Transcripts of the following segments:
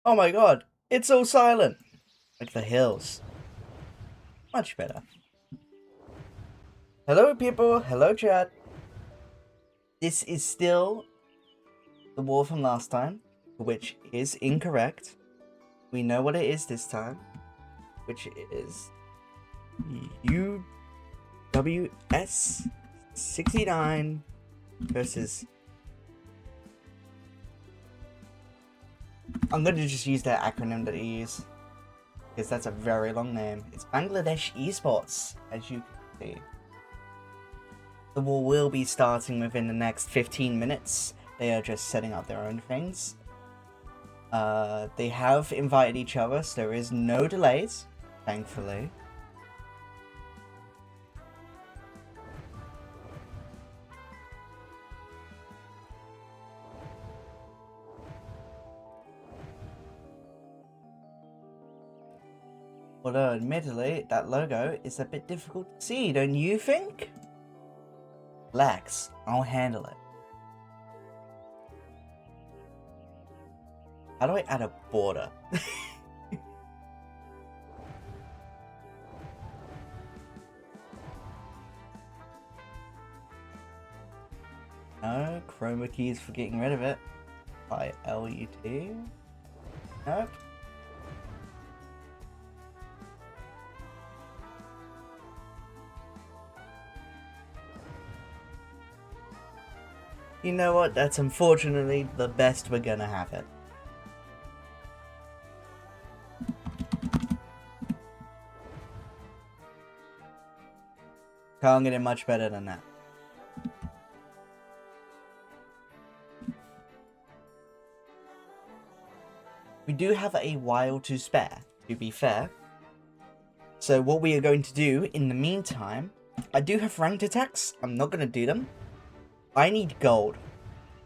Oh my god, it's so silent. Like the hills. Much better. Hello people, hello chat. This is still the wall from last time, which is incorrect. We know what it is this time, which is UWS 69 versus... I'm going to just use that acronym that they use, because that's a very long name. It's Bangladesh Esports, as you can see. The war will be starting within the next 15 minutes. They are just setting up their own things. They have invited each other, so there is no delays, thankfully. Although, admittedly, that logo is a bit difficult to see, don't you think? Relax, I'll handle it. How do I add a border? No, chroma keys for getting rid of it. By LUT. Nope. You know what? That's unfortunately the best we're gonna have it. Can't get it much better than that. We do have a while to spare, to be fair. So what we are going to do in the meantime, I do have ranked attacks. I'm not going to do them. I need gold,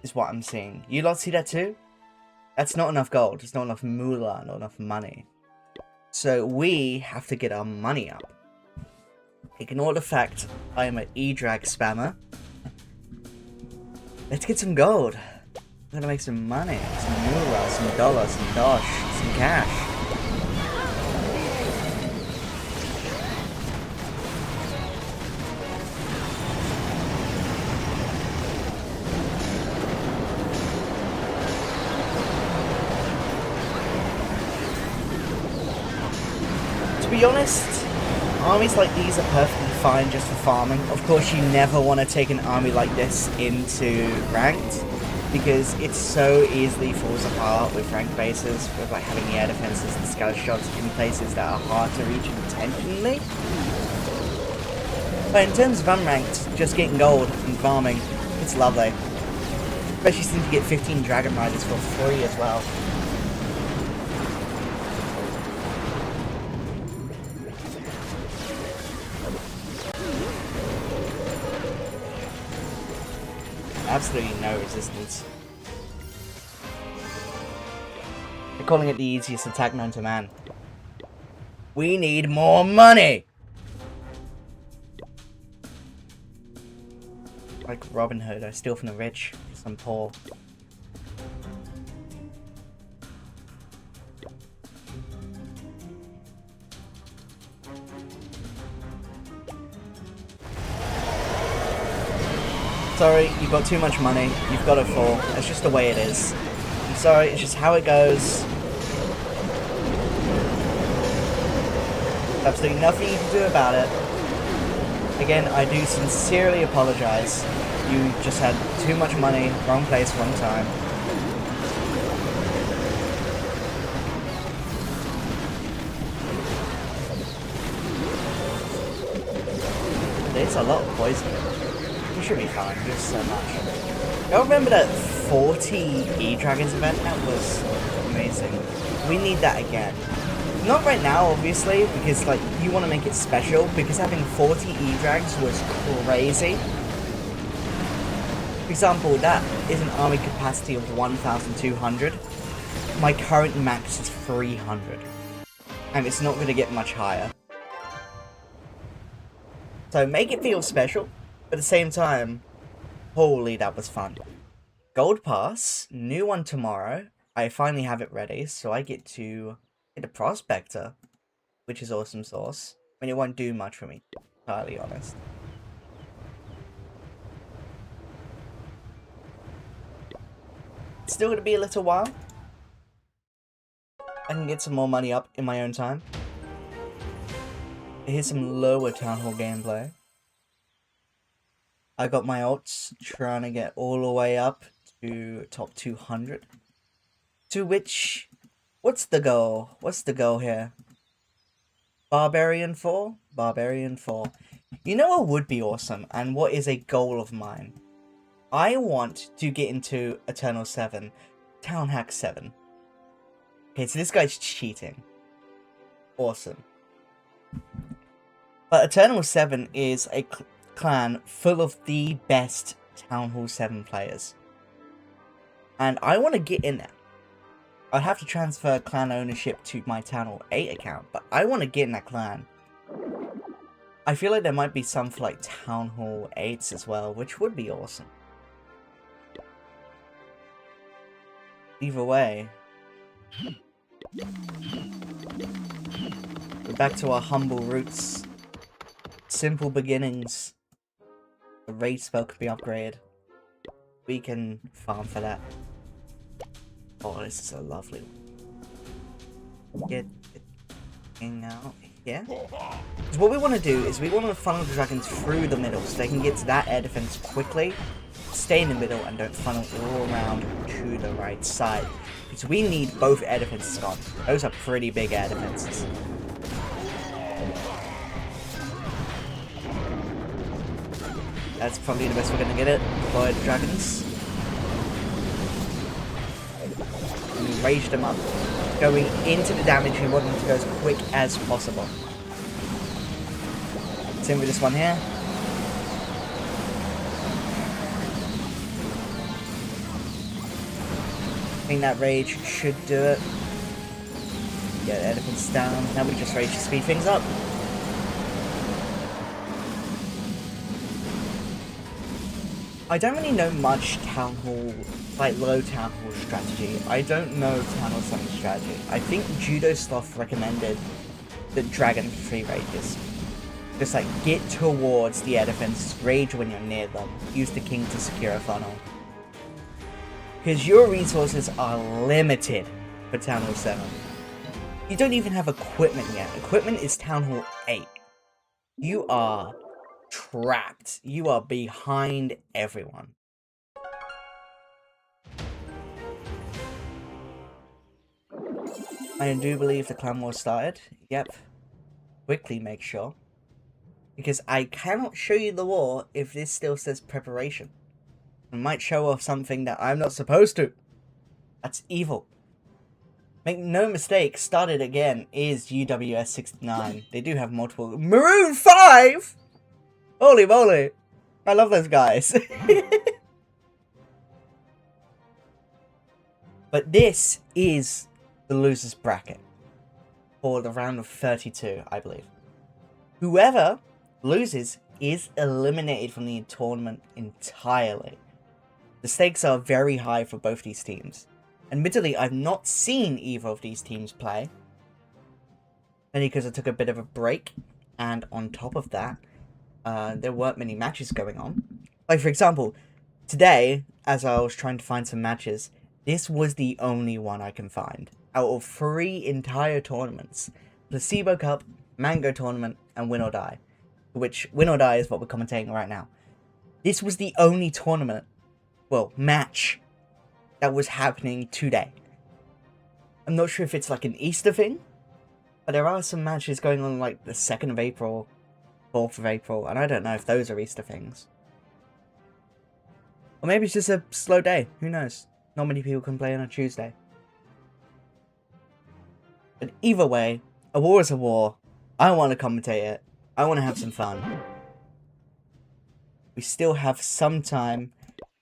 is what I'm seeing. You lot see that too? That's not enough gold. It's not enough moolah, not enough money. So we have to get our money up. Ignore the fact I am an E-drag spammer. Let's get some gold. I'm gonna make some money, some moolah, some dollars, some dosh, some cash. To be honest, armies like these are perfectly fine just for farming. Of course, you never want to take an army like this into ranked, because it so easily falls apart with ranked bases, with like having the air defenses and scout shots in places that are hard to reach intentionally. But in terms of unranked, just getting gold and farming, it's lovely. Especially since you get 15 Dragon Riders for free as well. Absolutely no resistance. They're calling it the easiest attack known to man. We need more money! Like Robin Hood, I steal from the rich, some poor. Sorry, you've got too much money. You've got to fall. That's just the way it is. I'm sorry, it's just how it goes. Absolutely nothing you can do about it. Again, I do sincerely apologize. You just had too much money, wrong place, wrong time. There's a lot of poison. You should be fine, there's so much. I remember that 40 E-Dragons event, that was amazing. We need that again. Not right now, obviously, because like you want to make it special, because having 40 E-Drags was crazy. For example, that is an army capacity of 1,200. My current max is 300. And it's not going to get much higher. So make it feel special. But at the same time, holy, that was fun. Gold Pass, new one tomorrow. I finally have it ready, so I get to get a Prospector, which is awesome sauce. I mean, it won't do much for me, entirely honest. It's still gonna be a little while. I can get some more money up in my own time. Here's some lower Town Hall gameplay. I got my ults trying to get all the way up to top 200. To which, what's the goal? What's the goal here? Barbarian 4? Barbarian 4. You know what would be awesome, and what is a goal of mine? I want to get into Eternal 7. Town Hack 7. Okay, so this guy's cheating. Awesome. But Eternal 7 is a clan full of the best Town Hall 7 players. And I want to get in there. I'd have to transfer clan ownership to my Town Hall 8 account, but I want to get in that clan. I feel like there might be some for like Town Hall 8s as well, which would be awesome. Either way, we're back to our humble roots. Simple beginnings. The raid spell could be upgraded. We can farm for that. Oh, this is a lovely one. Get it out here. Because what we want to do is we want to funnel the dragons through the middle so they can get to that air defense quickly, stay in the middle, and don't funnel all around to the right side. Because we need both air defenses gone. Those are pretty big air defenses. That's probably the best we're going to get it. Deploy the dragons. And rage them up. Going into the damage, we want them to go as quick as possible. Same with this one here. I think that rage should do it. Get elephants down. Now we just rage to speed things up. I don't really know much Town Hall, like low Town Hall strategy. I don't know Town Hall 7 strategy. I think Judo Sloth recommended the Dragon 3 rages. Just like get towards the air defense, rage when you're near them. Use the king to secure a funnel. Because your resources are limited for Town Hall 7. You don't even have equipment yet. Equipment is Town Hall 8. You are trapped. You are behind everyone. I do believe the clan war started. Yep. Quickly make sure. Because I cannot show you the war if this still says preparation. I might show off something that I'm not supposed to. That's evil. Make no mistake, started again is UWS 69. They do have multiple. Maroon 5! Holy moly! I love those guys. But this is the losers bracket for the round of 32, I believe. Whoever loses is eliminated from the tournament entirely. The stakes are very high for both these teams. Admittedly, I've not seen either of these teams play. Only because I took a bit of a break, and on top of that, there weren't many matches going on. Like, for example, today, as I was trying to find some matches, this was the only one I can find. Out of 3 entire tournaments. Placebo Cup, Mango Tournament, and Win or Die. Which, Win or Die is what we're commentating right now. This was the only tournament, well, match, that was happening today. I'm not sure if it's like an Easter thing, but there are some matches going on like the 2nd of April, 4th of April, and I don't know if those are Easter things. Or maybe it's just a slow day, who knows? Not many people can play on a Tuesday. But either way, a war is a war. I want to commentate it. I want to have some fun. We still have some time,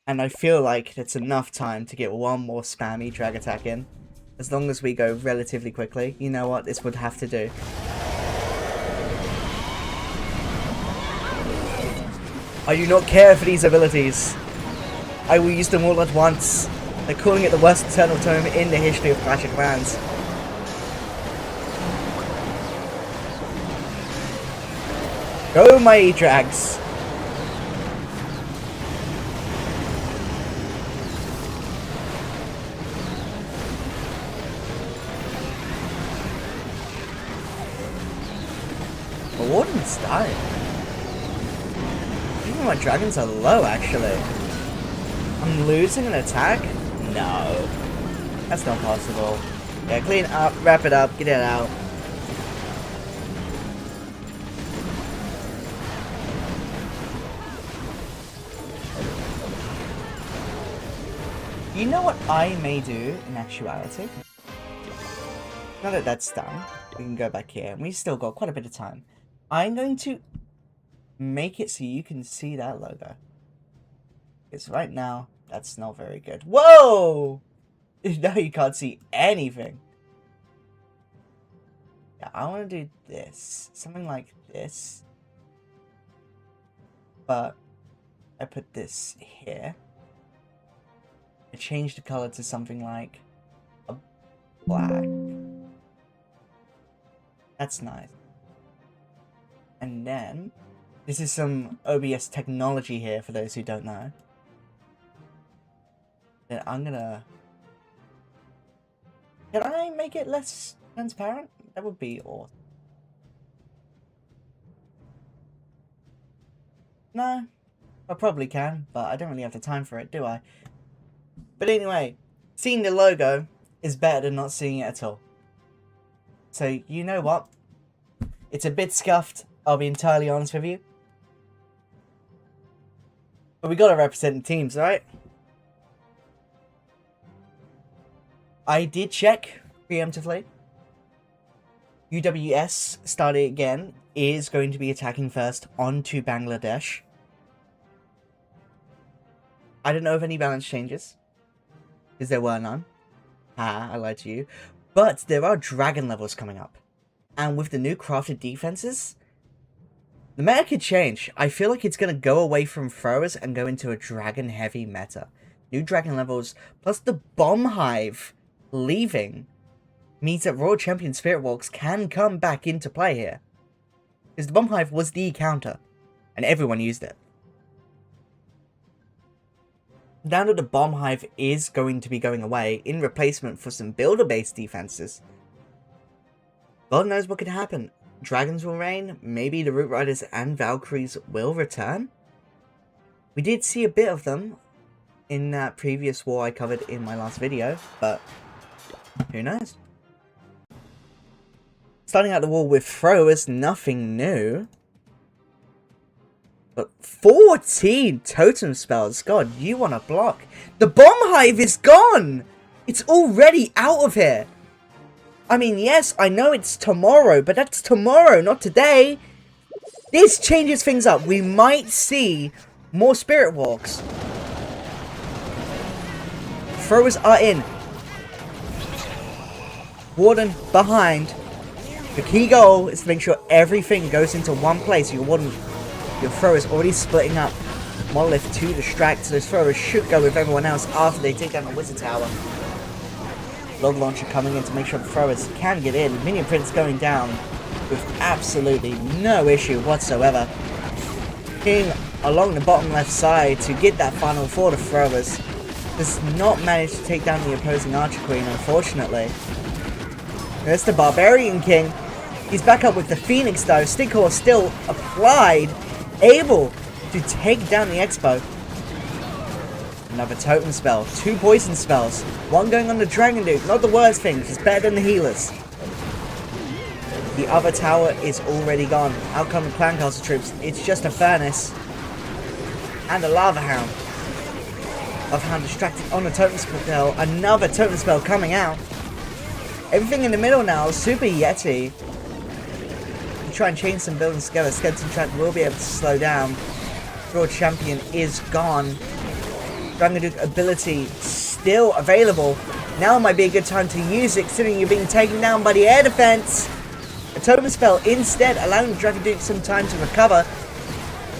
and I feel like it's enough time to get one more spammy drag attack in. As long as we go relatively quickly. You know what? This would have to do. I do not care for these abilities. I will use them all at once. They're calling it the worst Eternal Tome in the history of Clash of Clans. Go, my E-Drags! The Warden's dying. Even my dragons are low, actually. I'm losing an attack? No. That's not possible. Yeah, clean up, wrap it up, get it out. You know what I may do in actuality? Now that that's done, we can go back here. And we've still got quite a bit of time. I'm going to make it so you can see that logo. Because right now, that's not very good. Whoa! Now you can't see anything. Yeah, I want to do this. Something like this. But I put this here. I changed the color to something like a black. That's nice. And then, this is some OBS technology here for those who don't know. Then I'm gonna... Can I make it less transparent? That would be awesome. No, I probably can, but I don't really have the time for it, do I? But anyway, seeing the logo is better than not seeing it at all. So, you know what? It's a bit scuffed, I'll be entirely honest with you. But we gotta represent the teams, right? I did check preemptively. UWS, starting again, is going to be attacking first onto Bangladesh. I don't know of any balance changes, because there were none. I lied to you. But there are dragon levels coming up. And with the new crafted defenses, the meta could change. I feel like it's going to go away from throwers and go into a dragon heavy meta. New dragon levels, plus the bomb hive leaving, means that Royal Champion Spirit Walks can come back into play here. Because the bomb hive was the counter, and everyone used it. Now that the bomb hive is going to be going away in replacement for some builder-based defenses, God knows what could happen. Dragons will reign, maybe the Root Riders and Valkyries will return. We did see a bit of them in that previous war I covered in my last video, but who knows? Starting out the war with throwers, nothing new. But 14 totem spells. God, you want to block. The bomb hive is gone. It's already out of here. I mean, yes, I know it's tomorrow, but that's tomorrow, not today. This changes things up. We might see more Spirit Walks. Throwers are in. Warden behind. The key goal is to make sure everything goes into one place. Your Warden, your throwers already splitting up. Monolith to distract, so those throwers should go with everyone else after they take down the Wizard Tower. Log Launcher coming in to make sure the throwers can get in. Minion Prince going down with absolutely no issue whatsoever. King along the bottom left side to get that final for the throwers. Does not manage to take down the opposing Archer Queen, unfortunately. There's the Barbarian King. He's back up with the Phoenix though. Stickcore still applied. Able to take down the Expo. Another totem spell. 2 poison spells. One going on the Dragon Duke. Not the worst thing. It's better than the healers. The other tower is already gone. Out come the Clan Castle troops. It's just a furnace. And a Lava Hound. Lava Hound distracted on the totem spell. Another totem spell coming out. Everything in the middle now. Super Yeti. You try and chain some buildings together. Skeleton Trap will be able to slow down. Royal Champion is gone. Dragon Duke ability still available. Now might be a good time to use it, considering you're being taken down by the air defense. A totem spell instead, allowing Dragon Duke some time to recover.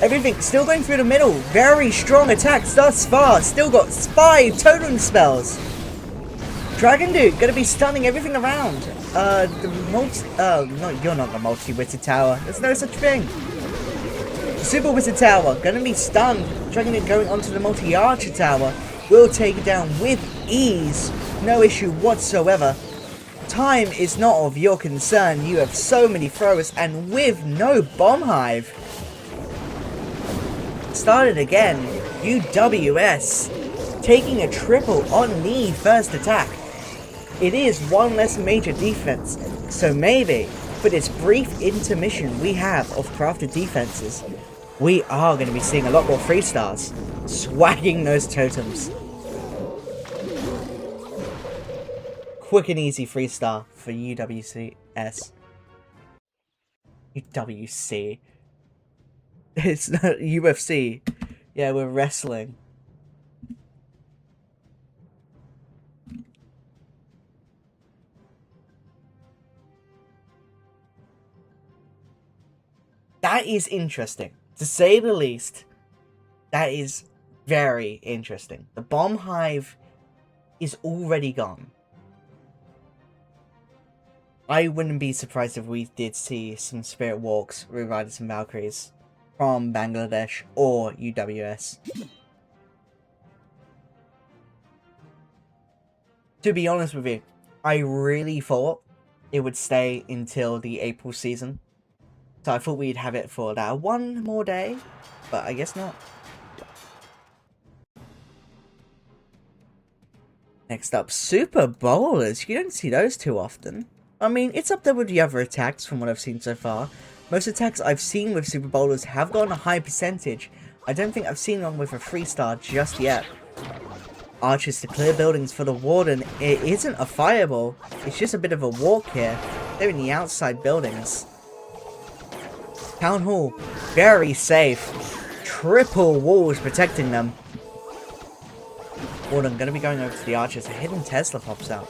Everything still going through the middle. Very strong attacks thus far. Still got 5 totem spells. Dragon Dude gonna be stunning everything around. No, you're not the multi-witted tower. There's no such thing. Super Wizard Tower gonna be stunned. Dragon Dude going onto the multi-archer tower. Will take it down with ease. No issue whatsoever. Time is not of your concern. You have so many throws and with no bomb hive. Started again. UWS taking a triple on the first attack. It is one less major defense, so maybe for this brief intermission we have of crafted defenses, we are going to be seeing a lot more 3-stars swagging those totems. Quick and easy 3-star for UWCS. UWC. It's not UFC. Yeah, we're wrestling. That is interesting. To say the least, that is very interesting. The bomb hive is already gone. I wouldn't be surprised if we did see some Spirit Walks, Root Riders and Valkyries from Bangladesh or UWS. To be honest with you, I really thought it would stay until the April season. So I thought we'd have it for that one more day, but I guess not. Next up, Super Bowlers. You don't see those too often. I mean, it's up there with the other attacks from what I've seen so far. Most attacks I've seen with Super Bowlers have gotten a high percentage. I don't think I've seen one with a 3-star just yet. Archers to clear buildings for the Warden. It isn't a fireball, it's just a bit of a walk here. They're in the outside buildings. Town Hall, very safe. Triple walls protecting them. Warden gonna be going over to the Archers. A hidden Tesla pops out.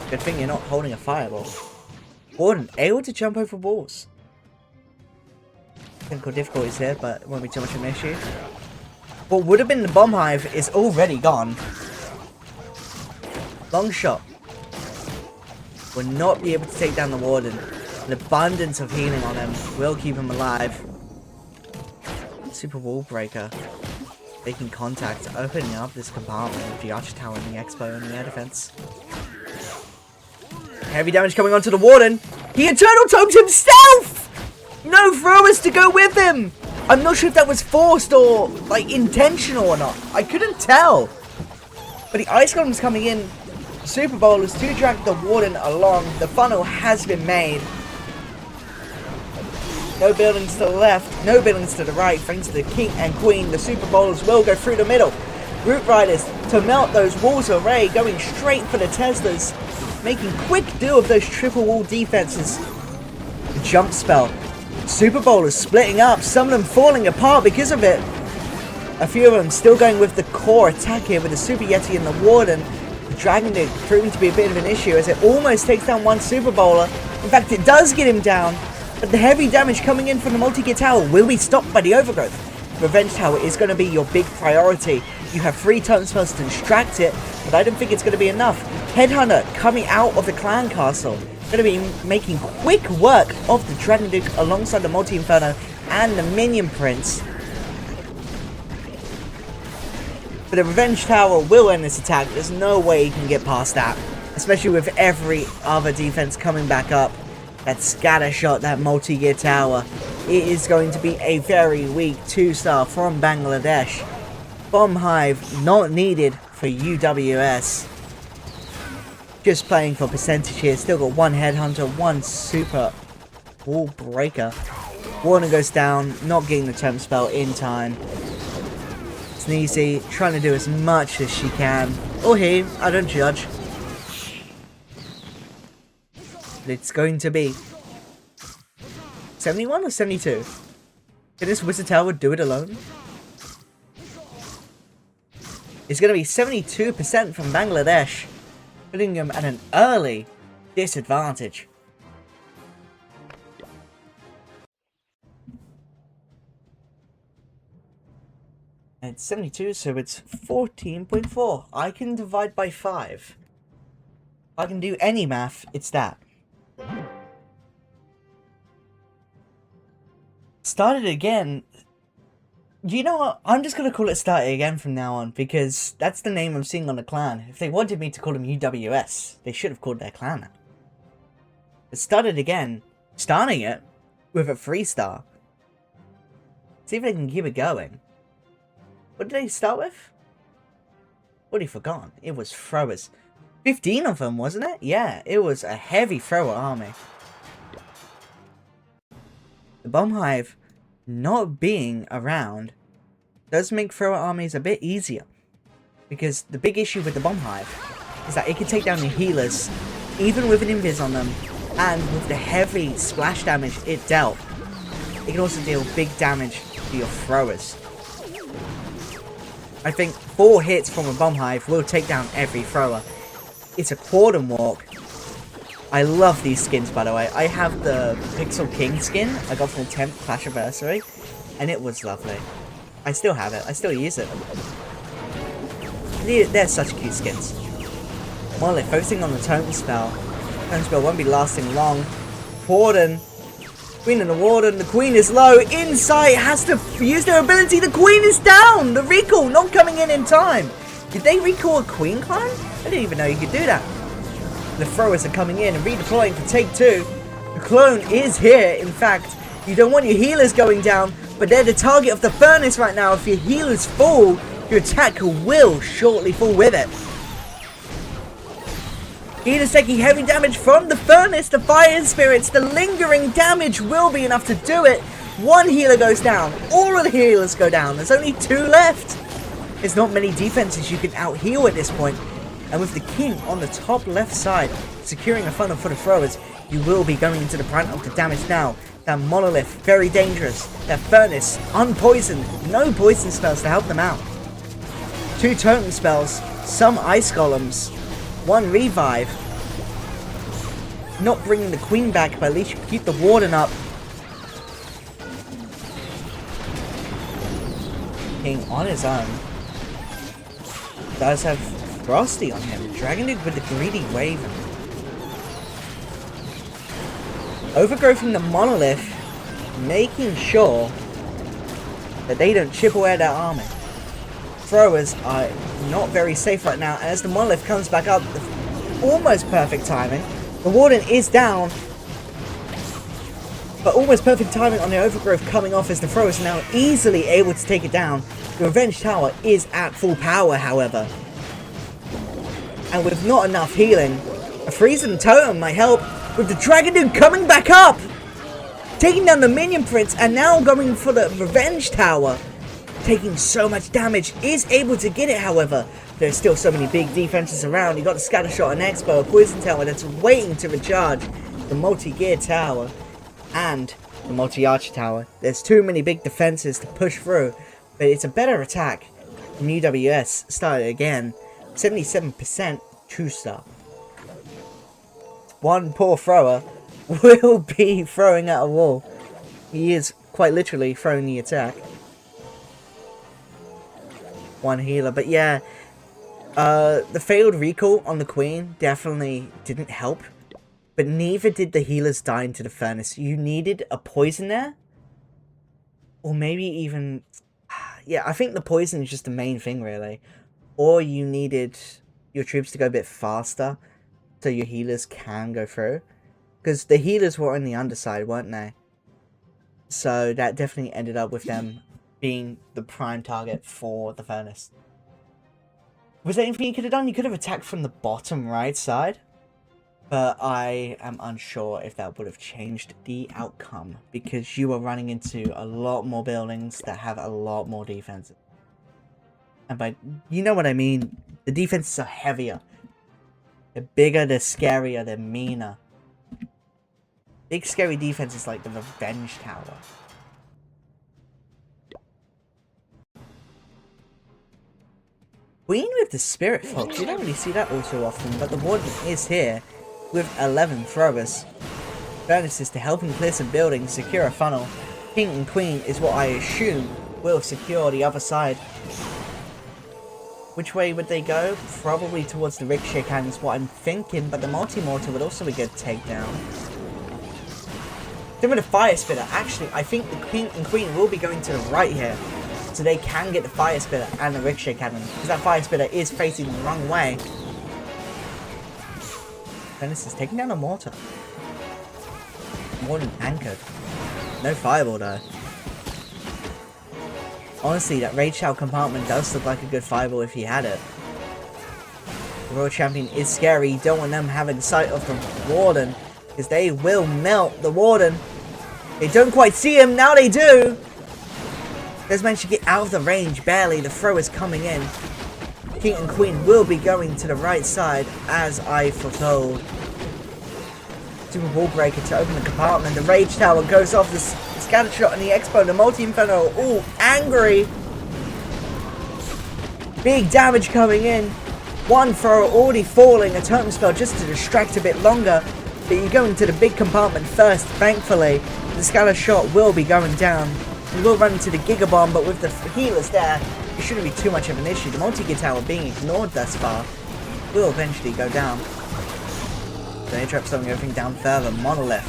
Good thing you're not holding a fireball. Warden, able to jump over walls. Technical difficulties here, but it won't be too much of an issue. What would have been the bomb hive is already gone. Long shot. Will not be able to take down the Warden. An abundance of healing on him will keep him alive. Super Wall Breaker. Making contact, opening up this compartment with the Archer Tower and the Expo and the air defense. Heavy damage coming onto the Warden. He Eternal Tomes himself! No throwers to go with him! I'm not sure if that was forced or, like, intentional or not. I couldn't tell. But the Ice Golem's coming in. Super Bowlers to drag the Warden along. The funnel has been made. No buildings to the left, no buildings to the right. Thanks to the King and Queen, the Super Bowlers will go through the middle. Root Riders to melt those walls array, going straight for the Teslas. Making quick do of those triple wall defenses. The jump spell. Super Bowlers splitting up, some of them falling apart because of it. A few of them still going with the core attack here with the Super Yeti and the Warden. The Dragon Dude proving to be a bit of an issue as it almost takes down one Super Bowler. In fact, it does get him down. But the heavy damage coming in from the multi-gear tower will be stopped by the overgrowth. Revenge Tower is going to be your big priority. You have 3 totem spells to distract it, but I don't think it's going to be enough. Headhunter coming out of the clan castle. Going to be making quick work of the Dragon Duke alongside the multi-inferno and the minion prince. But the Revenge Tower will end this attack. There's no way he can get past that. Especially with every other defense coming back up. That scatter shot, that multi-gear tower. It is going to be a very weak 2-star from Bangladesh. Bomb Hive not needed for UWS. Just playing for percentage here. Still got 1 Headhunter, 1 Super Wall Breaker. Warden goes down, not getting the temp spell in time. Sneezy trying to do as much as she can. Or he, I don't judge. It's going to be 71 or 72? Can this Wizard Tower do it alone? It's going to be 72% from Bangladesh, putting them at an early disadvantage. It's 72, so it's 14.4. I can divide by 5. If I can do any math, it's that. Started again. You know what? I'm just going to call it Started Again from now on, because that's the name I'm seeing on the clan. If they wanted me to call them UWS, they should have called their clan that. It Started Again, starting it with a 3-star. See if they can keep it going. What did they start with? Already forgotten. It was throwers. 15 of them, wasn't it? Yeah, it was a heavy thrower army. The bomb hive not being around does make thrower armies a bit easier. Because the big issue with the bomb hive is that it can take down the healers even with an invis on them, and with the heavy splash damage it dealt, it can also deal big damage to your throwers. I think 4 hits from a bomb hive will take down every thrower. It's a cordon walk. I love these skins, by the way. I have the Pixel King skin I got from the 10th Clash Anniversary, and it was lovely. I still have it. I still use it. They're such cute skins. Monolith focusing on the totem spell. Totem spell won't be lasting long. Warden. Queen and the Warden. The Queen is low. Insight has to use their ability. The Queen is down. The recall not coming in time. Did they recall a Queen clone? I didn't even know you could do that. The throwers are coming in and redeploying for take 2. The clone is here. In fact, you don't want your healers going down, but they're the target of the furnace right now. If your healers fall, your attack will shortly fall with it. Healers taking heavy damage from the furnace, the fire spirits. The lingering damage will be enough to do it. 1 healer goes down. All of the healers go down. There's only 2 left. There's not many defenses you can out-heal at this point. And with the king on the top left side, securing a funnel for the throwers, you will be going into the brunt of the damage now. That monolith, very dangerous. That furnace, unpoisoned. No poison spells to help them out. 2 totem spells, some ice golems, 1 revive. Not bringing the queen back, but at least you keep the warden up. King on his own. Does have Frosty on him. Dragon Duke with the greedy Raven. Overgrowthing the monolith, making sure that they don't chip away at their army. Throwers are not very safe right now, and as the monolith comes back up, almost perfect timing. The warden is down, but almost perfect timing on the overgrowth coming off as the throwers are now easily able to take it down. The revenge tower is at full power, however. And with not enough healing, a freezing totem might help, with the Dragon Dude coming back up! Taking down the minion prince and now going for the revenge tower. Taking so much damage, is able to get it, however. There's still so many big defenses around. You got the scatter shot, an expo, a poison tower that's waiting to recharge, the multi-gear tower, and the multi-archer tower. There's too many big defenses to push through, but it's a better attack from UWS. Started again. 77% 2-star. 1 poor thrower will be throwing at a wall. He is quite literally throwing the attack. 1 healer, but yeah, the failed recall on the queen definitely didn't help, but neither did the healers die into the furnace. You needed a poison there, or maybe even, yeah, I think the poison is just the main thing really. Or you needed your troops to go a bit faster so your healers can go through. Because the healers were on the underside, weren't they? So that definitely ended up with them being the prime target for the furnace. Was there anything you could have done? You could have attacked from the bottom right side. But I am unsure if that would have changed the outcome. Because you are running into a lot more buildings that have a lot more defenses. And by, you know what I mean, the defenses are heavier. They're bigger, they're scarier, they're meaner. Big scary defense is like the revenge tower. Queen with the spirit fox, you don't really see that all too often, but the warden is here with 11 throwers. Bonuses to help him clear some buildings, secure a funnel. King and queen is what I assume will secure the other side. Which way would they go? Probably towards the ricochet cannon is what I'm thinking, but the multi-mortar would also be a good takedown. Then with the fire spitter, actually, I think the king and queen will be going to the right here. So they can get the fire spitter and the ricochet cannon, because that fire spitter is facing the wrong way. Dennis is taking down a mortar. More than anchored. No fireball though. Honestly, that Rage Shout compartment does look like a good fireball if he had it. The Royal Champion is scary. You don't want them having sight of the Warden, because they will melt the Warden. They don't quite see him, now they do! There's managed to get out of the range, barely. The throw is coming in. King and Queen will be going to the right side, as I foretold. Super Wall Breaker to open the compartment. The Rage Tower goes off. The Scatter Shot and the Expo. The Multi-Inferno. Ooh, angry. Big damage coming in. One thrower already falling. A Totem Spell just to distract a bit longer. But you go into the big compartment first, thankfully. The Scatter Shot will be going down. We will run into the Giga Bomb, but with the healers there, it shouldn't be too much of an issue. The Multi-Git Tower being ignored thus far will eventually go down. The Air Trap slowing everything down further. Monolith.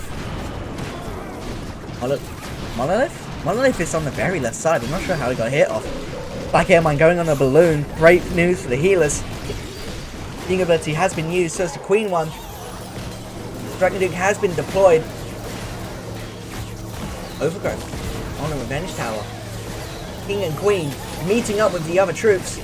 Monolith? Monolith is on the very left side. I'm not sure how he got hit off. Black Air Mine going on a balloon. Great news for the healers. Healing ability has been used, so is the Queen one. Dragon Duke has been deployed. Overgrowth on a Revenge Tower. King and Queen meeting up with the other troops.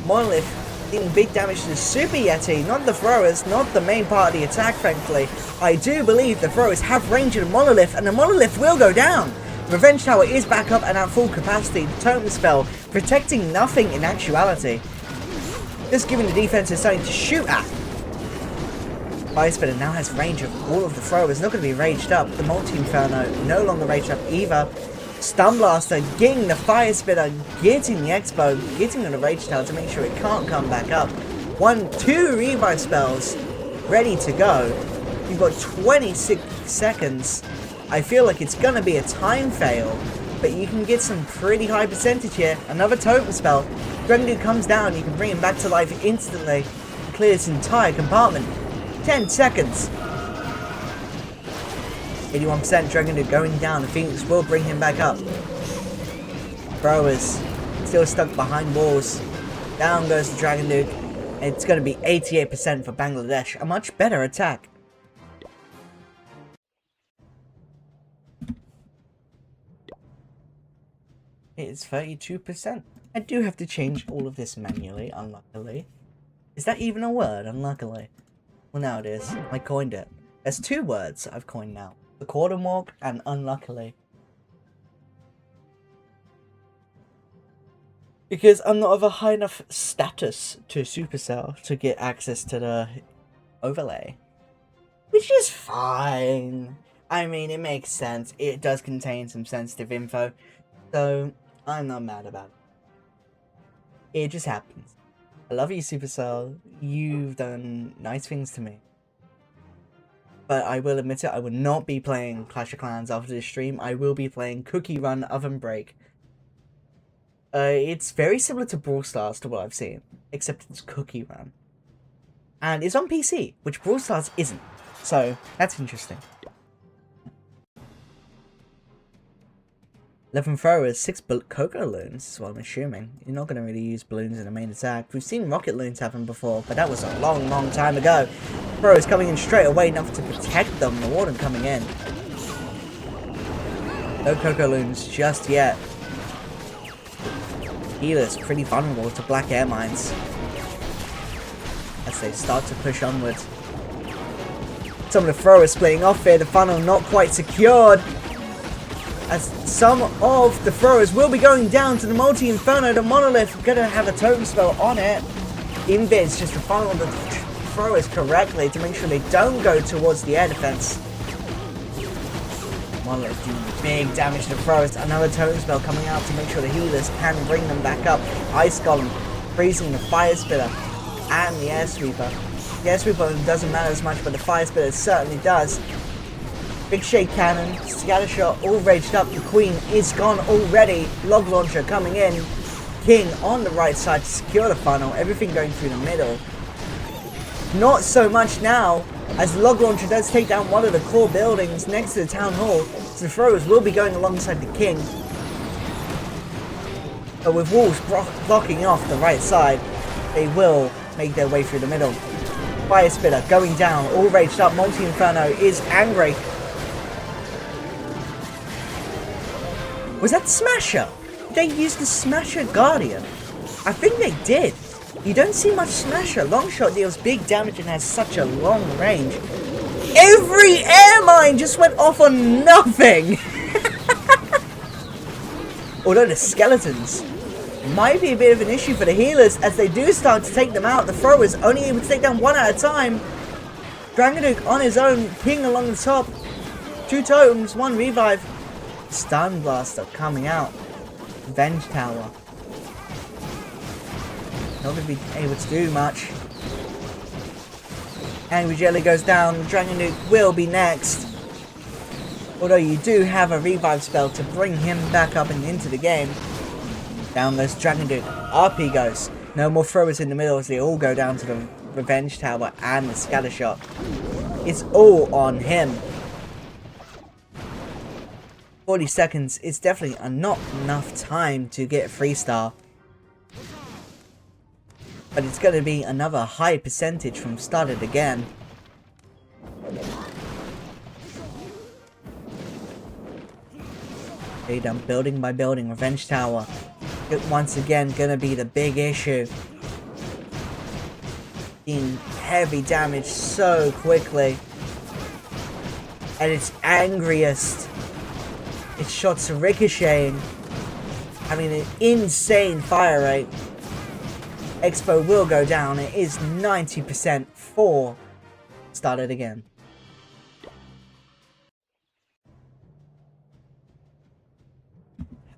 Monolith dealing big damage to the Super Yeti, not the throwers, not the main part of the attack, thankfully. I do believe the throwers have range of the Monolith, and the Monolith will go down. Revenge Tower is back up and at full capacity. The Totem Spell protecting nothing in actuality. Just giving the defense something to shoot at. Fire Spitter now has range of all of the throwers, not going to be raged up. The Multi-Inferno no longer raged up either. Stun Blaster getting the Fire Spitter, getting the Expo, getting on the Rage Tower to make sure it can't come back up. 2 revive spells ready to go. You've got 26 seconds. I feel like it's going to be a time fail, but you can get some pretty high percentage here. Another Totem Spell. Dragon Dude comes down, you can bring him back to life instantly. Clear this entire compartment. 10 seconds. 81% Dragon Dude going down. The Phoenix will bring him back up. Throwers still stuck behind walls. Down goes the Dragon Dude. It's going to be 88% for Bangladesh. A much better attack. It is 32%. I do have to change all of this manually, unluckily. Is that even a word, unluckily? Well, now it is. I coined it. There's 2 words I've coined now. The Cordon Walk and unluckily. Because I'm not of a high enough status to Supercell to get access to the overlay. Which is fine. I mean, it makes sense. It does contain some sensitive info. So, I'm not mad about it. It just happens. I love you, Supercell. You've done nice things to me. But I will admit it, I will not be playing Clash of Clans after this stream. I will be playing Cookie Run Oven Break. It's very similar to Brawl Stars to what I've seen, except it's Cookie Run. And it's on PC, which Brawl Stars isn't. So, that's interesting. 11 throwers, 6 cocoa loons is what I'm assuming. You're not going to really use balloons in the main attack. We've seen rocket loons happen before, but that was a long, long time ago. Throwers coming in straight away, enough to protect them. The Warden coming in. No cocoa loons just yet. Healers pretty vulnerable to black air mines as they start to push onwards. Some of the throwers splitting off here. The funnel not quite secured. As some of the throwers will be going down to the Multi-Inferno. The Monolith going to have a Totem Spell on it. Invis just to funnel the throwers correctly to make sure they don't go towards the air defense. Monolith doing big damage to the throwers. Another Totem Spell coming out to make sure the healers can bring them back up. Ice Golem freezing the Fire Spitter and the Air Sweeper. The Air Sweeper doesn't matter as much, but the Fire Spitter certainly does. Big shade cannon, scatter shot, all raged up. The queen is gone already. Log launcher coming in. King on the right side to secure the funnel. Everything going through the middle. Not so much now, as the log launcher does take down one of the core buildings next to the town hall. So the throwers will be going alongside the king. But with walls blocking off the right side, they will make their way through the middle. Fire spitter going down, all raged up. Multi-Inferno is angry. Was that Smasher? Did they use the Smasher Guardian? I think they did. You don't see much Smasher. Longshot deals big damage and has such a long range. Every air mine just went off on nothing. Although the skeletons might be a bit of an issue for the healers as they do start to take them out. The throwers only able to take down one at a time. Dragonduke on his own, King along the top. 2 totems, 1 revive. Stun Blaster coming out. Revenge Tower. Not going to be able to do much. Angry Jelly goes down. Dragonduke will be next. Although you do have a revive spell to bring him back up and into the game. Down goes Dragonduke. Up he goes. No more throwers in the middle as they all go down to the Revenge Tower and the Scatter Shot. It's all on him. 40 seconds is definitely not enough time to get a 3-star. But it's going to be another high percentage from started again. Okay, done building by building. Revenge Tower. It once again going to be the big issue. Being heavy damage so quickly. At its angriest. Its shots are ricocheting. Having an insane fire rate. Expo will go down. It is 90% for started again.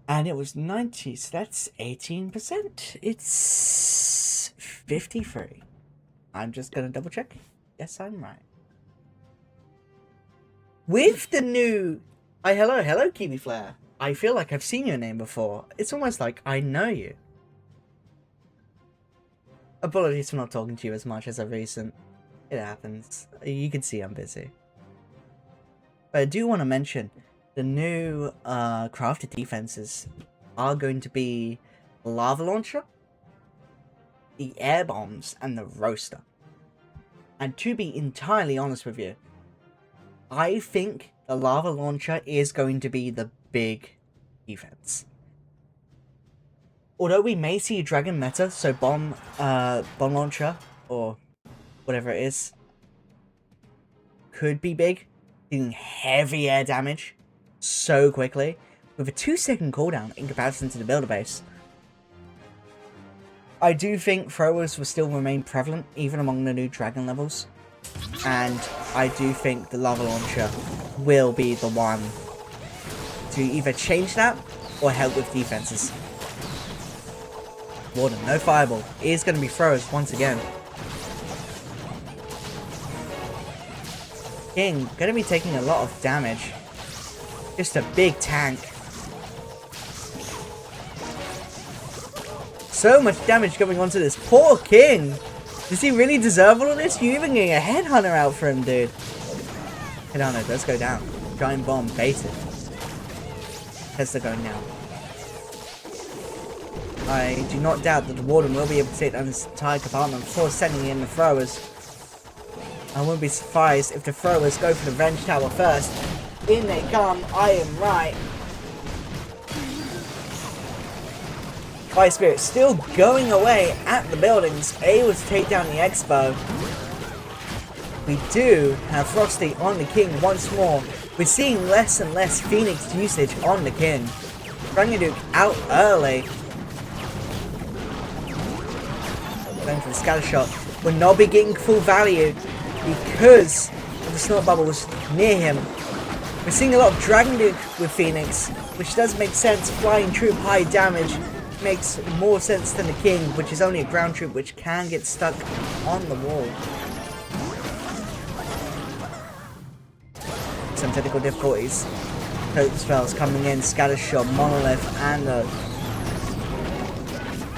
And it was 90, so that's 18%. It's 53. I'm just gonna double check. Yes, I'm right. With the new... Hi, hello, Kiwi Flare. I feel like I've seen your name before. It's almost like I know you. Apologies for not talking to you as much as of recent. It happens. You can see I'm busy. But I do want to mention, the new crafted defenses are going to be the Lava Launcher, the Air Bombs, and the Roaster. And to be entirely honest with you, I think the Lava Launcher is going to be the big defense. Although we may see Dragon Meta, so Bomb Launcher, or whatever it is, could be big, doing heavy air damage so quickly, with a 2-second cooldown in comparison to the builder base. I do think throwers will still remain prevalent, even among the new Dragon levels, and I do think the Lava Launcher will be the one to either change that, or help with defenses. Warden, no Fireball. It is going to be throwers once again. King, going to be taking a lot of damage. Just a big tank. So much damage going on to this poor King. Does he really deserve all of this? You're even getting a Headhunter out for him, dude. Headhunter does go down. Giant Bomb baited. Tesla going down. I do not doubt that the Warden will be able to take down this entire compartment before sending in the throwers. I wouldn't be surprised if the throwers go for the Revenge Tower first. In they come, I am right. Fire Spirit still going away at the buildings, able to take down the Expo. We do have Frosty on the King once more. We're seeing less and less Phoenix usage on the King. Dragonduke out early. Going for the Scatter Shot. Will not be getting full value because of the Snort Bubbles near him. We're seeing a lot of Dragonduke with Phoenix, which does make sense. Flying Troop, high damage, makes more sense than the King, which is only a ground troop which can get stuck on the wall. some technical difficulties. Coat spells coming in, scatter shot, monolith, and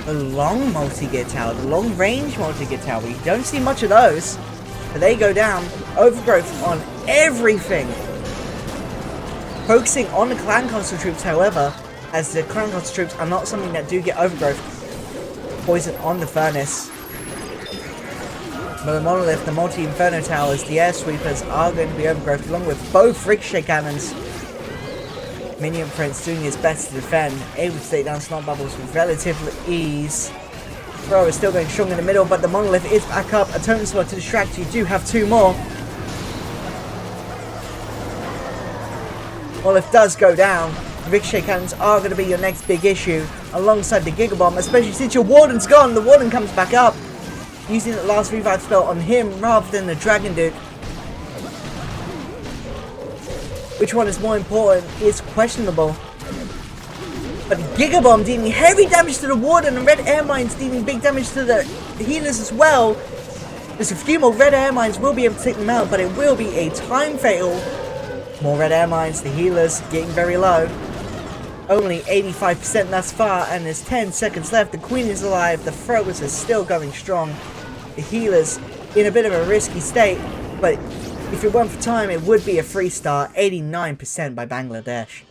the long multi-gear tower, the long range multi-gear tower. You don't see much of those, but they go down. Overgrowth on everything. Focusing on the clan castle troops, however, as the clan castle troops are not something that do get overgrowth. Poison on the furnace. But the monolith, the multi-inferno towers, the air sweepers are going to be overgrowth, along with both ricochet cannons. Minion Prince doing his best to defend, able to take down snot bubbles with relative ease. Throw is still going strong in the middle, but the monolith is back up. A totem sword to distract you. Do have two more. Monolith does go down. The ricochet cannons are going to be your next big issue, alongside the Giga Bomb, especially since your Warden's gone. The Warden comes back up, using the last revive spell on him rather than the Dragon Duke. Which one is more important is questionable. But the Giga Bomb dealing heavy damage to the Warden, and Red Air Mines dealing big damage to the healers as well. There's a few more Red Air Mines will be able to take them out, but it will be a time fatal. More Red Air Mines, the healers getting very low. Only 85% thus far, and there's 10 seconds left. The Queen is alive, the throwers are still going strong. The healers in a bit of a risky state, but if it weren't for time, it would be a 3-star, 89% by Bangladesh.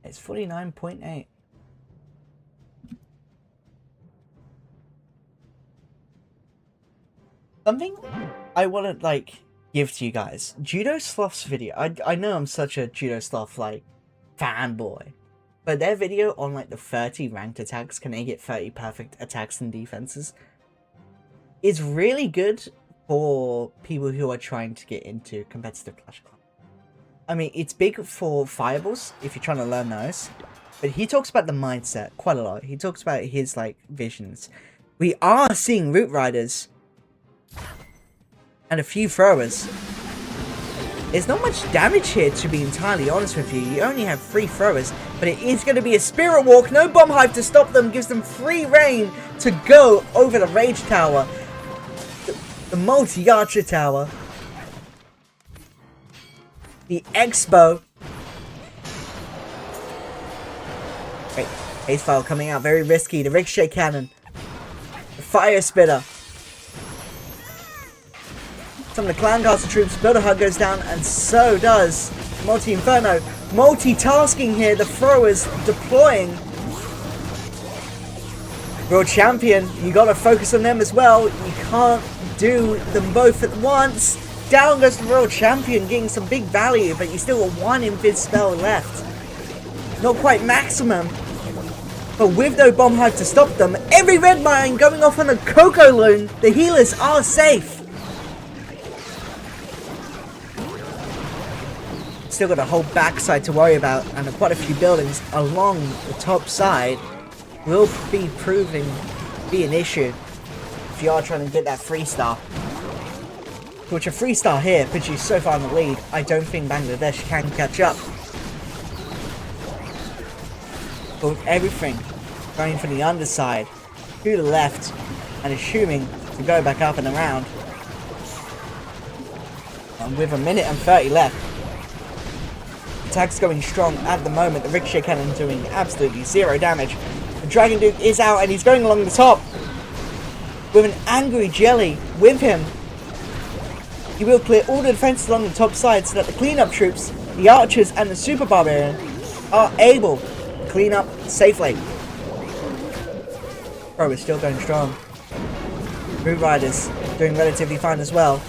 It's 49.8. Something I want to, give to you guys. Judo Sloth's video. I know I'm such a Judo Sloth, fanboy. But their video on, the 30 ranked attacks, can they get 30 perfect attacks and defenses, is really good for people who are trying to get into competitive Clash of Clans. I mean, it's big for fireballs, if you're trying to learn those. But he talks about the mindset quite a lot. He talks about his, visions. We are seeing Root Riders and a few throwers. There's not much damage here, to be entirely honest with you. You only have 3 throwers, but it is going to be a Spirit Walk. No Bomb Hive to stop them. Gives them free reign to go over the Rage Tower. The Multi-Archer Tower. The Expo. Wait, Ace File coming out. Very risky. The Ricochet Cannon. The Fire Spitter. Some of the Clan Castle troops, Builder Hug goes down, and so does Multi-Inferno. Multitasking here, the throwers deploying. World Champion, you gotta focus on them as well. You can't do them both at once. Down goes the World Champion, getting some big value, but you still got 1 invis spell left. Not quite maximum, but with no Bomb Hive to stop them, every red mine going off on a Coco Loon, the healers are safe. Still got a whole backside to worry about, and quite a few buildings along the top side will be proving to be an issue if you are trying to get that 3-star. Which a 3-star here puts you so far in the lead, I don't think Bangladesh can catch up. But with everything going from the underside to the left and assuming to go back up and around, and with 1 minute and 30 left, attacks going strong at the moment. The Ricochet Cannon doing absolutely 0 damage. The Dragon Duke is out and he's going along the top with an Angry Jelly with him. He will clear all the defenses along the top side so that the cleanup troops, the archers and the Super Barbarian, are able to clean up safely. Pro is still going strong. Root Riders doing relatively fine as well.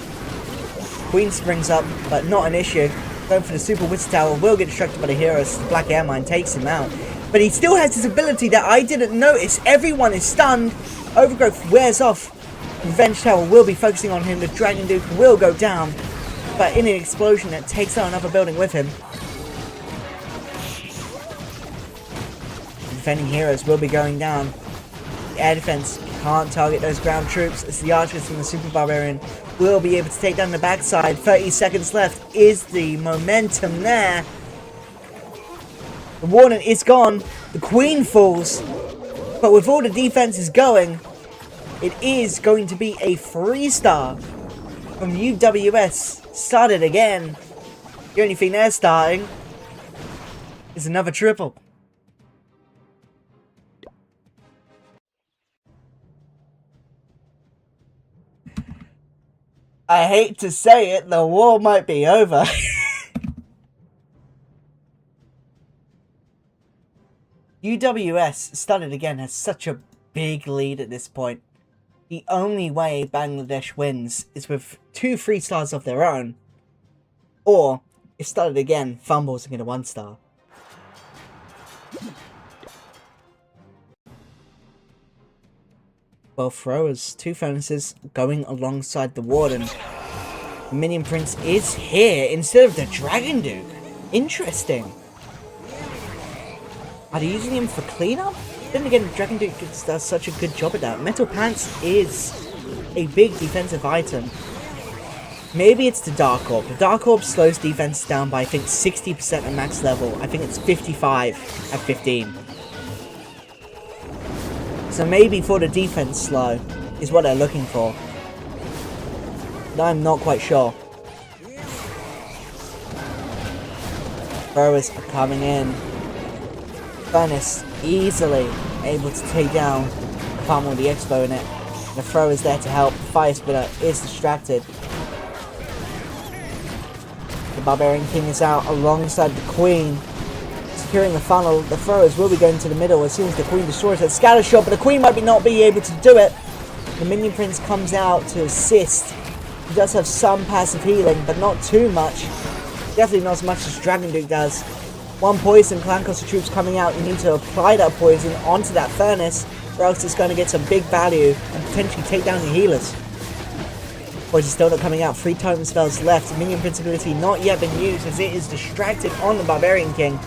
Queen springs up, but not an issue. Going for the Super Wizard Tower, will get distracted by the heroes. The Black Air Mine takes him out. But he still has his ability that I didn't notice. Everyone is stunned. Overgrowth wears off. Revenge Tower will be focusing on him. The Dragon Duke will go down, but in an explosion that takes out another building with him. Defending heroes will be going down. The air defense can't target those ground troops as the archers and the Super Barbarian will be able to take down the backside. 30 seconds left. Is the momentum there? The Warden is gone. The Queen falls. But with all the defenses going, It is going to be a 3-star from UWS. Started again. The only thing they're starting is another triple. I hate to say it, the war might be over. UWS started again has such a big lead at this point. The only way Bangladesh wins is with 2 3-stars of their own, or if started again fumbles and get a 1-star. Well, throwers, 2 furnaces going alongside the Warden. The Minion Prince is here instead of the Dragon Duke. Interesting. Are they using him for cleanup? Then again, Dragon Duke does such a good job at that. Metal Pants is a big defensive item. Maybe it's the Dark Orb. The Dark Orb slows defense down by, I think, 60% at max level. I think it's 55 at 15. So maybe for the defense slow is what they're looking for. But I'm not quite sure. Throwers are coming in. Furnace easily able to take down the Palm with the Expo in it. The thrower is there to help. Fire Spitter is distracted. The Barbarian King is out alongside the Queen. Securing the funnel. The throwers will be going to the middle as soon as the Queen destroys that scatter shot, but the Queen might not be able to do it. The Minion Prince comes out to assist. He does have some passive healing, but not too much. Definitely not as much as Dragon Duke does. 1 poison, clan cost of troops coming out. You need to apply that poison onto that furnace, or else it's going to get some big value and potentially take down your healers. Poison still not coming out. 3 totem spells left. Minion Prince ability not yet been used as it is distracted on the Barbarian King.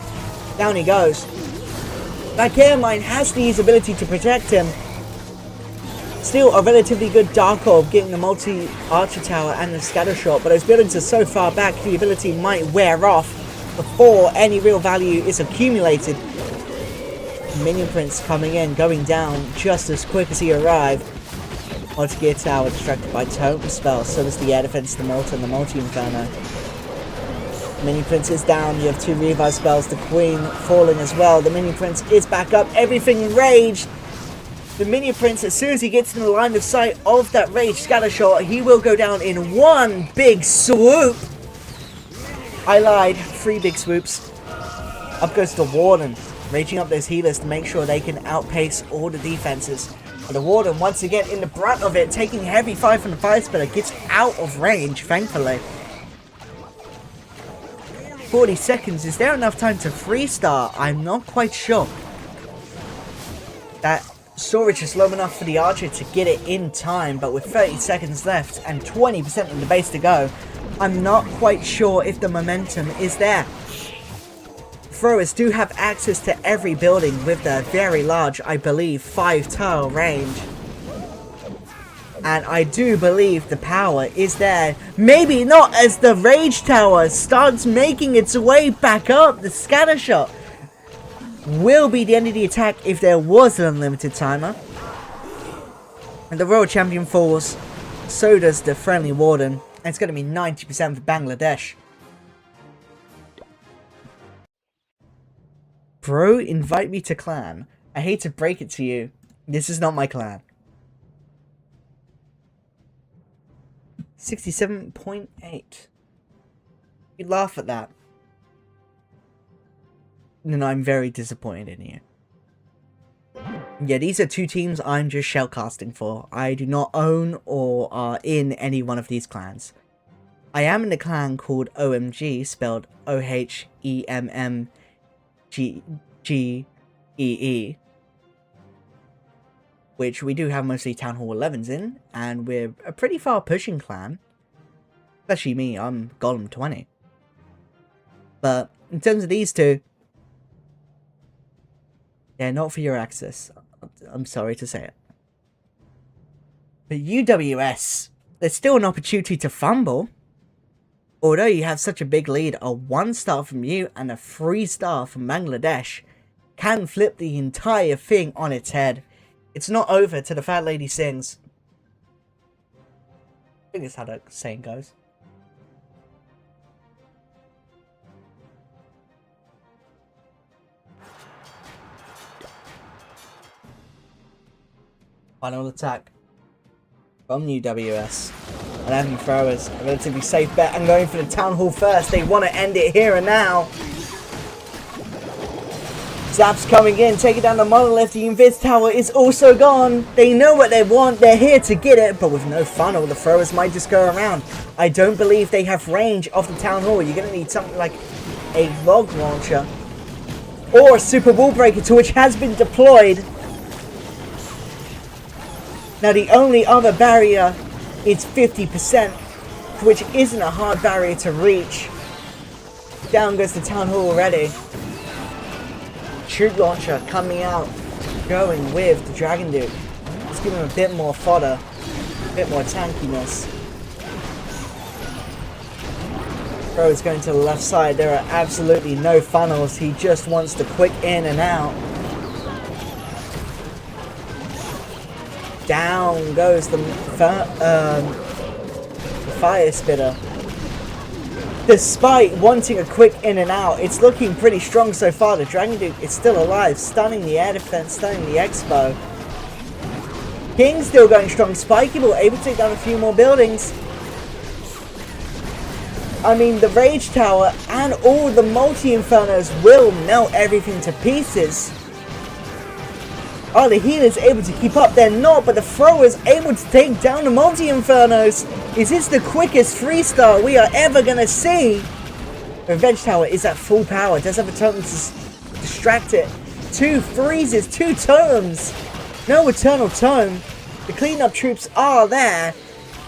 Down he goes. That Caremine has the ability to protect him. Still a relatively good Dark Orb, getting the multi-archer tower and the scatter shot, but those buildings are so far back the ability might wear off before any real value is accumulated. Minion Prince coming in, going down just as quick as he arrived. Multi-gear tower distracted by totem spells, so is the air defense, the Molten, and the Multi-Inferno. Minion Prince is down, you have 2 revive spells, the Queen falling as well. The Minion Prince is back up, everything enraged. The Minion Prince, as soon as he gets in the line of sight of that rage scatter shot, he will go down in one big swoop. I lied, 3 big swoops. Up goes the Warden, raging up those healers to make sure they can outpace all the defenses. But the Warden, once again, in the brunt of it, taking heavy fire from the Fire Spitter, gets out of range, thankfully. 40 seconds, is there enough time to 3-star? I'm not quite sure. That storage is low enough for the Archer to get it in time, but with 30 seconds left and 20% in the base to go, I'm not quite sure if the momentum is there. Throwers do have access to every building with their very large, I believe, 5-tile range. And I do believe the power is there. Maybe not as the Rage Tower starts making its way back up. The scatter shot will be the end of the attack if there was an unlimited timer. And the Royal Champion falls. So does the friendly Warden. And it's going to be 90% for Bangladesh. Bro, invite me to clan. I hate to break it to you. This is not my clan. 67.8. You laugh at that. And I'm very disappointed in you. Yeah, these are 2 teams I'm just shellcasting for. I do not own or are in any one of these clans. I am in a clan called OMG, spelled OHEMMGGEE. Which we do have mostly Town Hall 11s in, and we're a pretty far pushing clan. Especially me, I'm Golem 20. But in terms of these 2, they're not for your access. I'm sorry to say it. But UWS, there's still an opportunity to fumble. Although you have such a big lead, a 1-star from you and a 3-star from Bangladesh can flip the entire thing on its head. It's not over till the fat lady sings. I think that's how the saying goes. Final attack from UWS. 11 throwers, a relatively safe bet, and going for the Town Hall first. They want to end it here and now. Zap's coming in, taking down the monolith. The Invis Tower is also gone. They know what they want. They're here to get it, but with no funnel, the throwers might just go around. I don't believe they have range of the Town Hall. You're going to need something like a log launcher or a super wall breaker, to which has been deployed. Now, the only other barrier is 50%, which isn't a hard barrier to reach. Down goes the Town Hall already. Troop launcher coming out, going with the Dragon Duke. Let's give him a bit more fodder, a bit more tankiness. Bro is going to the left side. There are absolutely no funnels. He just wants the quick in and out. Down goes the fire spitter. Despite wanting a quick in and out, it's looking pretty strong so far. The Dragon Duke is still alive, stunning the air defense, stunning the Expo. King still going strong. Spiky Ball able to take down a few more buildings. I mean, the Rage Tower and all the multi-infernos will melt everything to pieces. Are the healers able to keep up? They're not, but the thrower's able to take down the multi-infernos. Is this the quickest 3-star we are ever going to see? Revenge Tower is at full power. Does have a totem to distract it. 2 freezes, 2 totems. No Eternal Tome. The cleanup troops are there.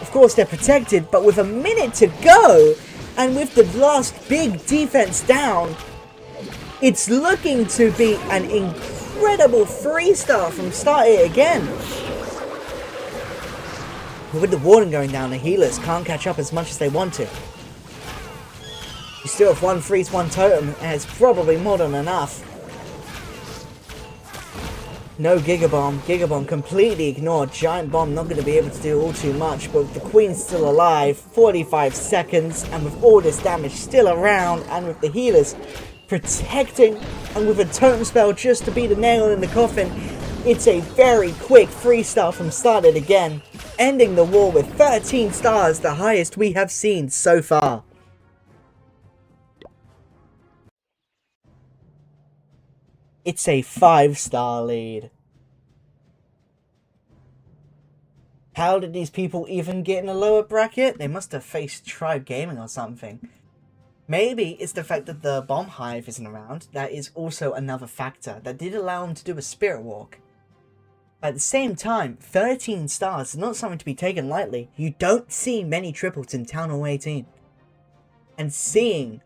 Of course, they're protected, but with a minute to go, and with the last big defense down, it's looking to be an incredible 3-star from Start It Again. With the warden going down, the healers can't catch up as much as they want to. You still have 1 freeze, 1 totem, and it's probably more than enough. No Gigabomb. Gigabomb completely ignored. Giant Bomb not going to be able to do all too much, but with the Queen still alive, 45 seconds, and with all this damage still around, and with the healers protecting, and with a totem spell just to be the nail in the coffin, it's a very quick 3-star from Start It Again, ending the war with 13 stars, the highest we have seen so far. It's a 5-star lead. How did these people even get in a lower bracket? They must have faced Tribe Gaming or something. Maybe it's the fact that the Bomb Hive isn't around. That is also another factor that did allow them to do a Spirit Walk. But at the same time, 13 stars is not something to be taken lightly. You don't see many triples in Town Hall 18. And seeing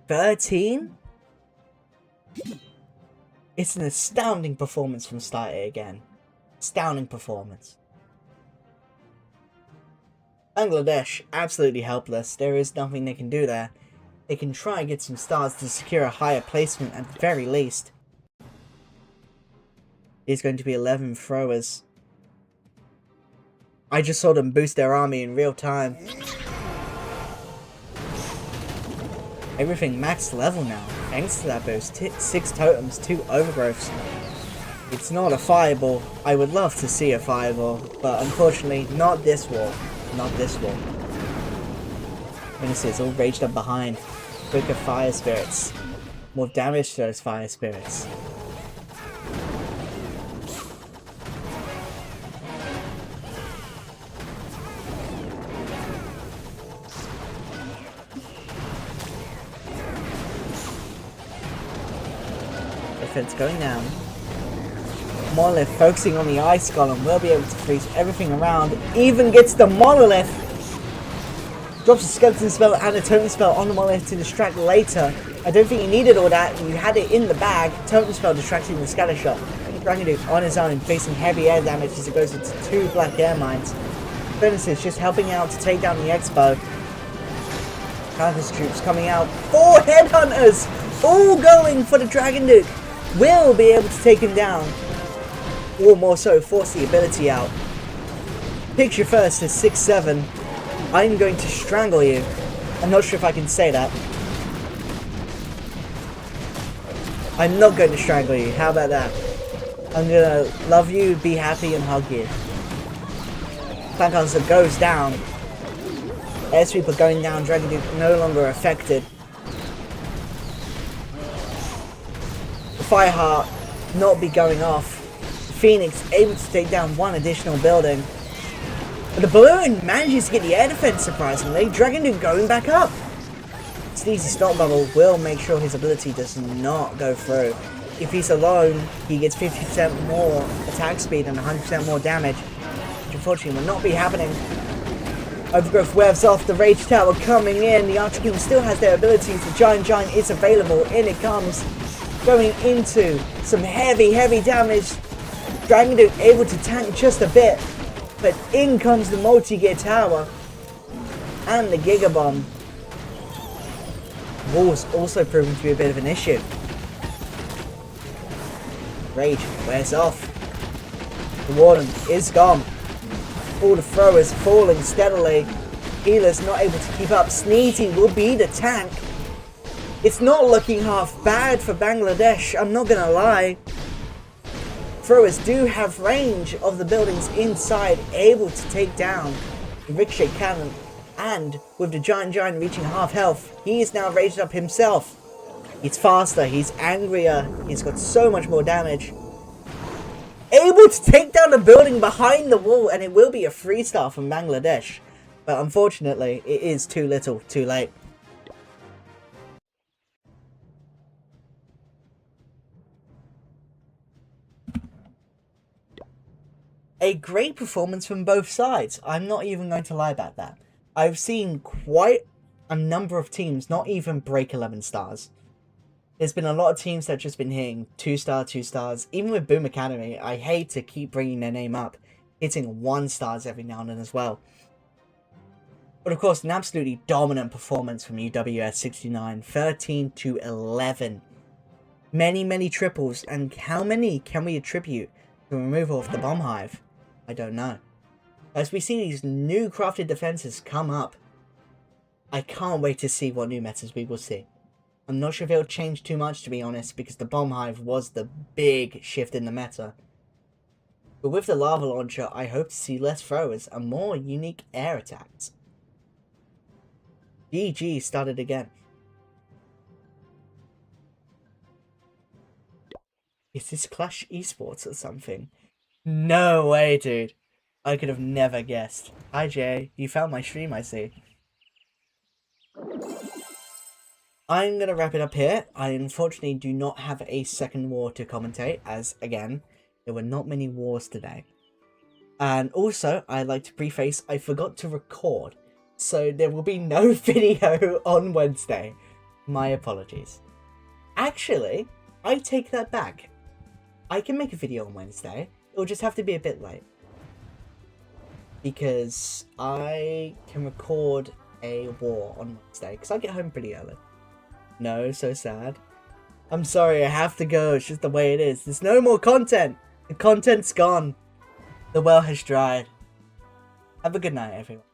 13? It's an astounding performance from Start It Again. Astounding performance. Bangladesh, absolutely helpless. There is nothing they can do there. They can try and get some stars to secure a higher placement at the very least. It's going to be 11 throwers. I just saw them boost their army in real time. Everything max level now, thanks to that boost. 6 totems, 2 overgrowths. It's not a fireball. I would love to see a fireball, but unfortunately, not this war. Not this war. Witnesses all raged up behind. Quicker fire spirits. More damage to those fire spirits. Defense going down. Monolith focusing on the Ice Golem will be able to freeze everything around. Even gets the Monolith. Drops a Skeleton spell and a Totem spell on the Monolith to distract later. I don't think you needed all that. You had it in the bag. Totem spell distracting the Scatter Shot. Dragon Duke on his own, facing heavy air damage as it goes into 2 black air mines. Bonuses just helping out to take down the Expo. Carthage troops coming out. 4 Headhunters! All going for the Dragon Duke. Will be able to take him down. or more so, force the ability out. Picture first is 6-7. I'm going to strangle you. I'm not sure if I can say that. I'm not going to strangle you. How about that? I'm gonna love you, be happy, and hug you. Clank answer goes down. Air sweeper going down. Dragon Duke no longer affected. The Fireheart not be going off. Phoenix able to take down one additional building. But the balloon manages to get the air defense surprisingly. Dragon Duke going back up. Sneezy Stop Bubble will make sure his ability does not go through. If he's alone, he gets 50% more attack speed and 100% more damage, which unfortunately will not be happening. Overgrowth webs off, the Rage Tower coming in. The Archer King still has their abilities. The Giant is available. In it comes. Going into some heavy damage. Dragon Duke able to tank just a bit. But in comes the multi-gear tower. And the Giga Bomb. Wall's also proven to be a bit of an issue. Rage wears off. The Warden is gone. All the throwers falling steadily. Healer's not able to keep up. Sneezy will be the tank. It's not looking half bad for Bangladesh, I'm not gonna lie. Throwers do have range of the buildings inside, able to take down the Ricochet Cannon. And with the Giant reaching half health, he is now raised up himself. He's faster, he's angrier, he's got so much more damage. Able to take down the building behind the wall, and it will be a 3-star from Bangladesh. But unfortunately, it is too little, too late. A great performance from both sides. I'm not even going to lie about that. I've seen quite a number of teams not even break 11 stars. There's been a lot of teams that have just been hitting 2-star, 2 stars. Even with Boom Academy, I hate to keep bringing their name up, hitting 1 stars every now and then as well. But of course, an absolutely dominant performance from UWS 69, 13-11. Many triples, and how many can we attribute to the removal of the Bomb Hive? I don't know. As we see these new crafted defenses come up, I can't wait to see what new metas we will see. I'm not sure if it'll change too much, to be honest, because the Bomb Hive was the big shift in the meta. But with the Lava Launcher, I hope to see less throwers and more unique air attacks. GG started again. Is this Clash Esports or something? No way, dude. I could have never guessed. Hi, Jay. You found my stream, I see. I'm going to wrap it up here. I unfortunately do not have a second war to commentate, as, again, there were not many wars today. And also, I'd like to preface, I forgot to record, so there will be no video on Wednesday. My apologies. Actually, I take that back. I can make a video on Wednesday. It'll just have to be a bit late. Because I can record a war on Wednesday, because I get home pretty early. No, so sad. I'm sorry, I have to go. It's just the way it is. There's no more content. The content's gone. The well has dried. Have a good night, everyone.